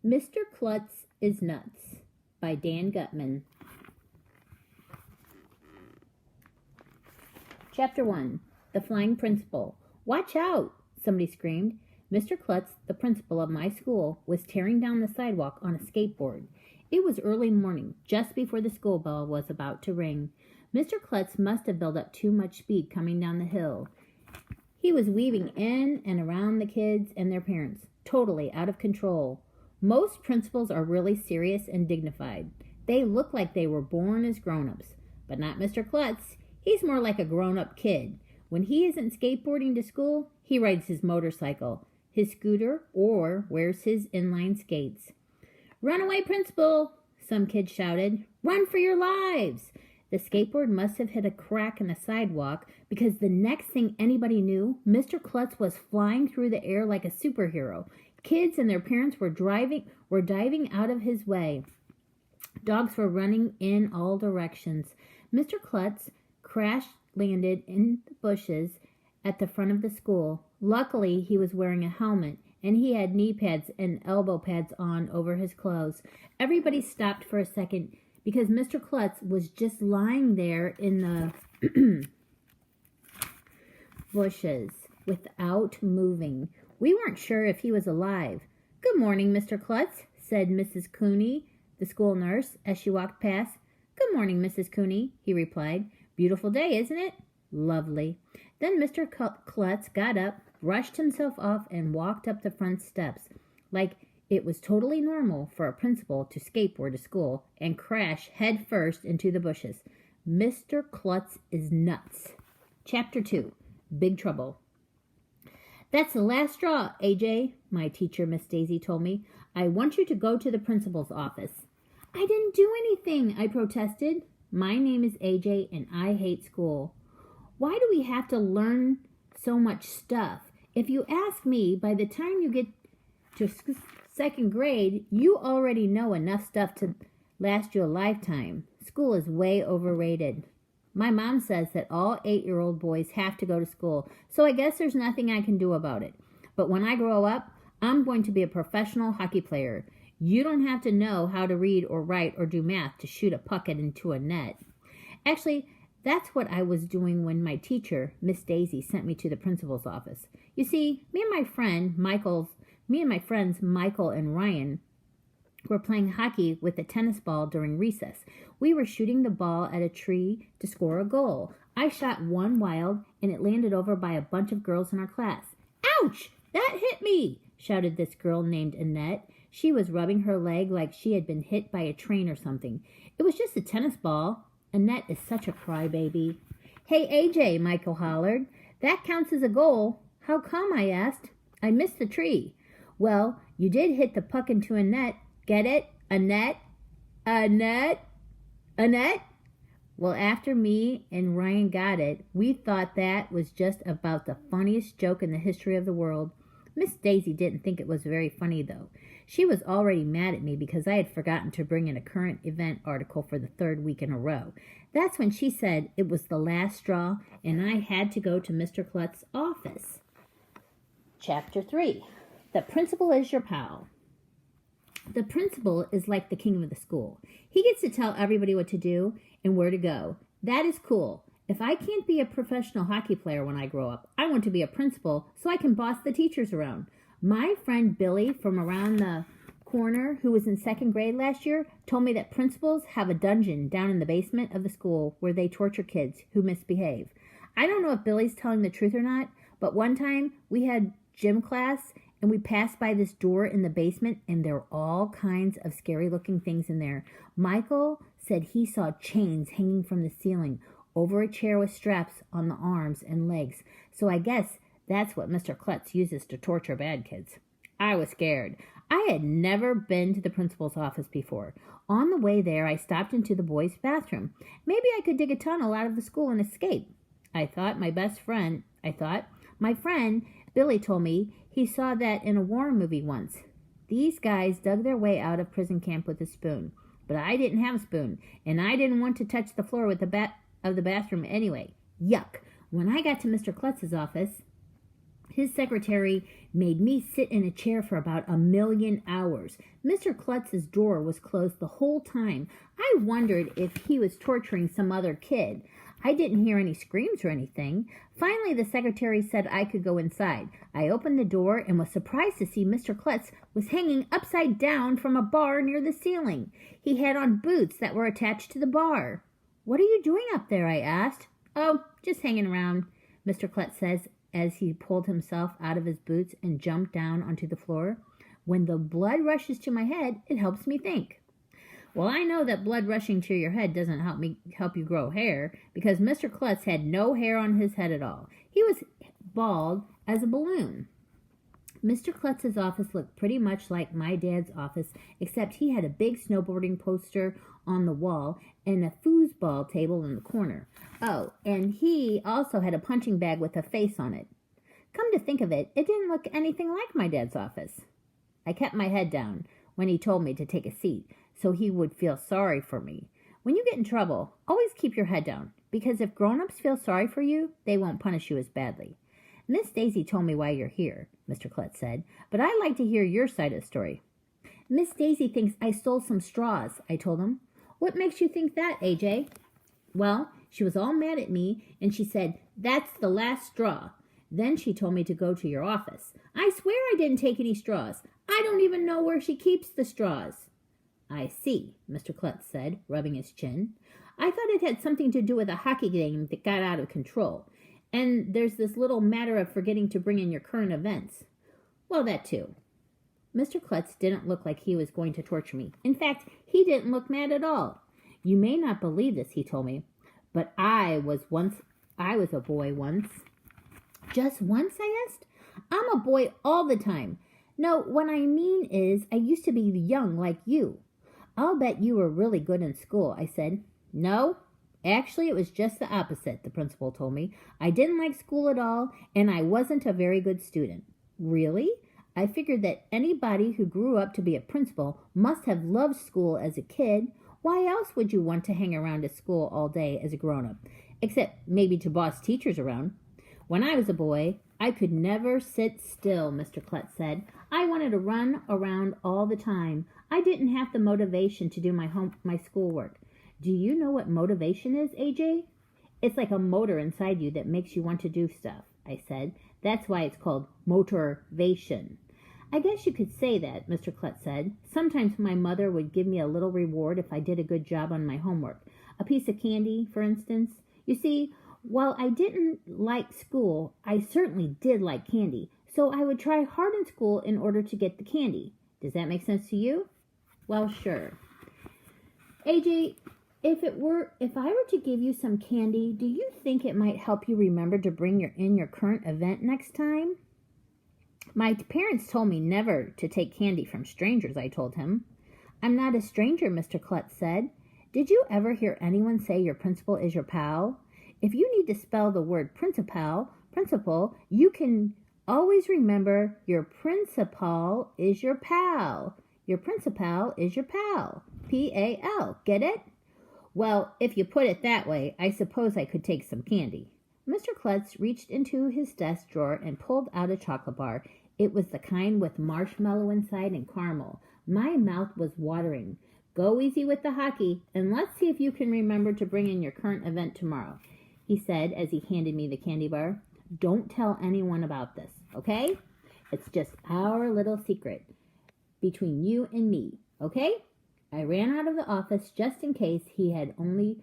Mr. Klutz Is Nuts by Dan Gutman. Chapter 1. The Flying Principal. Watch out! Somebody screamed. Mr. Klutz, the principal of my school, was tearing down the sidewalk on a skateboard. It was early morning, just before the school bell was about to ring. Mr. Klutz must have built up too much speed coming down the hill. He was weaving in and around the kids and their parents, totally out of control. Most principals are really serious and dignified. They look like they were born as grown-ups. But not Mr. Klutz. He's more like a grown-up kid. When he isn't skateboarding to school, he rides his motorcycle, his scooter, or wears his inline skates. "Run away, principal!" some kids shouted. "Run for your lives!" The skateboard must have hit a crack in the sidewalk because the next thing anybody knew, Mr. Klutz was flying through the air like a superhero. Kids and their parents were diving out of his way. Dogs were running in all directions. Mr. Klutz crash-landed in the bushes at the front of the school. Luckily, he was wearing a helmet, and he had knee pads and elbow pads on over his clothes. Everybody stopped for a second because Mr. Klutz was just lying there in the bushes without moving. We weren't sure if he was alive. "Good morning, Mr. Klutz," said Mrs. Cooney, the school nurse, as she walked past. "Good morning, Mrs. Cooney," he replied. "Beautiful day, isn't it?" "Lovely." Then Mr. Klutz got up, brushed himself off, and walked up the front steps, like it was totally normal for a principal to skateboard to school and crash head first into the bushes. Mr. Klutz is nuts. Chapter 2. Big Trouble. "That's the last straw, AJ," my teacher, Miss Daisy, told me. "I want you to go to the principal's office." "I didn't do anything," I protested. "My name is AJ, and I hate school." "Why do we have to learn so much stuff? If you ask me, by the time you get to second grade, you already know enough stuff to last you a lifetime. School is way overrated. My mom says that all 8-year-old boys have to go to school, so I guess there's nothing I can do about it. But when I grow up, I'm going to be a professional hockey player. You don't have to know how to read or write or do math to shoot a puck into a net." Actually, that's what I was doing when my teacher, Miss Daisy, sent me to the principal's office. You see, me and my friends Michael and Ryan were playing hockey with a tennis ball during recess. We were shooting the ball at a tree to score a goal. I shot one wild, and it landed over by a bunch of girls in our class. "Ouch! That hit me!" shouted this girl named Annette. She was rubbing her leg like she had been hit by a train or something. "It was just a tennis ball." Annette is such a crybaby. "Hey, AJ," Michael hollered. "That counts as a goal." "How come?" I asked. "I missed the tree." "Well, you did hit the puck into a net. Get it? A net? A net? A net?" Well, after me and Ryan got it, we thought that was just about the funniest joke in the history of the world. Miss Daisy didn't think it was very funny, though. She was already mad at me because I had forgotten to bring in a current event article for the 3rd week in a row. That's when she said it was the last straw, and I had to go to Mr. Klutz's office. Chapter 3. The Principal is Your Pal. The principal is like the king of the school. He gets to tell everybody what to do and where to go. That is cool. If I can't be a professional hockey player when I grow up, I want to be a principal so I can boss the teachers around. My friend Billy from around the corner, who was in 2nd grade last year, told me that principals have a dungeon down in the basement of the school where they torture kids who misbehave. I don't know if Billy's telling the truth or not, but one time we had gym class and we passed by this door in the basement, and there were all kinds of scary-looking things in there. Michael said he saw chains hanging from the ceiling over a chair with straps on the arms and legs. So I guess that's what Mr. Klutz uses to torture bad kids. I was scared. I had never been to the principal's office before. On the way there, I stopped into the boys' bathroom. Maybe I could dig a tunnel out of the school and escape. My friend Billy told me he saw that in a war movie once. These guys dug their way out of prison camp with a spoon. But I didn't have a spoon, and I didn't want to touch the floor with the bathroom anyway. Yuck. When I got to Mr. Klutz's office, His secretary made me sit in a chair for about 1,000,000 hours. Mr. Klutz's door was closed the whole time. I wondered if he was torturing some other kid. I didn't hear any screams or anything. Finally, the secretary said I could go inside. I opened the door and was surprised to see Mr. Klutz was hanging upside down from a bar near the ceiling. He had on boots that were attached to the bar. "What are you doing up there?" I asked. "Oh, just hanging around," Mr. Klutz says, as he pulled himself out of his boots and jumped down onto the floor. "When the blood rushes to my head, it helps me think." Well, I know that blood rushing to your head doesn't help you grow hair, because Mr. Klutz had no hair on his head at all. He was bald as a balloon. Mr. Klutz's office looked pretty much like my dad's office, except he had a big snowboarding poster on the wall and a foosball table in the corner. Oh, and he also had a punching bag with a face on it. Come to think of it, it didn't look anything like my dad's office. I kept my head down when he told me to take a seat, so he would feel sorry for me. When you get in trouble, always keep your head down, because if grown-ups feel sorry for you, they won't punish you as badly. "Miss Daisy told me why you're here," Mr. Klutz said, "but I'd like to hear your side of the story." "Miss Daisy thinks I stole some straws," I told him. "What makes you think that, AJ?" "Well, she was all mad at me, and she said, 'That's the last straw.' Then she told me to go to your office. I swear I didn't take any straws. I don't even know where she keeps the straws." "I see," Mr. Klutz said, rubbing his chin. "I thought it had something to do with a hockey game that got out of control. And there's this little matter of forgetting to bring in your current events." "Well, that too." Mr. Klutz didn't look like he was going to torture me. In fact, he didn't look mad at all. "You may not believe this," he told me, "but I was a boy once." "Just once?" I asked. "I'm a boy all the time. No, what I mean is I used to be young like you." "I'll bet you were really good in school," I said. "No, actually it was just the opposite," the principal told me. "I didn't like school at all, and I wasn't a very good student." "Really?" I figured that anybody who grew up to be a principal must have loved school as a kid. Why else would you want to hang around at school all day as a grown-up? Except maybe to boss teachers around. "When I was a boy, I could never sit still," Mr. Klutz said. "I wanted to run around all the time. I didn't have the motivation to do my schoolwork." "Do you know what motivation is, AJ?" "It's like a motor inside you that makes you want to do stuff," I said. "That's why it's called motivation." "I guess you could say that," Mr. Klutz said. "Sometimes my mother would give me a little reward if I did a good job on my homework. A piece of candy, for instance. You see, while I didn't like school, I certainly did like candy. So I would try hard in school in order to get the candy. Does that make sense to you?" "Well, sure." "AJ, if I were to give you some candy, do you think it might help you remember to bring your current event next time?" "My parents told me never to take candy from strangers," I told him. "I'm not a stranger," Mr. Klutz said. "Did you ever hear anyone say your principal is your pal? If you need to spell the word principal, you can always remember your principal is your pal. Your principal is your pal. P-A-L. Get it?" "Well, if you put it that way, I suppose I could take some candy." Mr. Klutz reached into his desk drawer and pulled out a chocolate bar. It was the kind with marshmallow inside and caramel. My mouth was watering. "Go easy with the hockey, and let's see if you can remember to bring in your current event tomorrow," he said as he handed me the candy bar. "Don't tell anyone about this, okay? It's just our little secret between you and me, okay?" I ran out of the office just in case he had only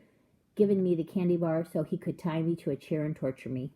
given me the candy bar so he could tie me to a chair and torture me.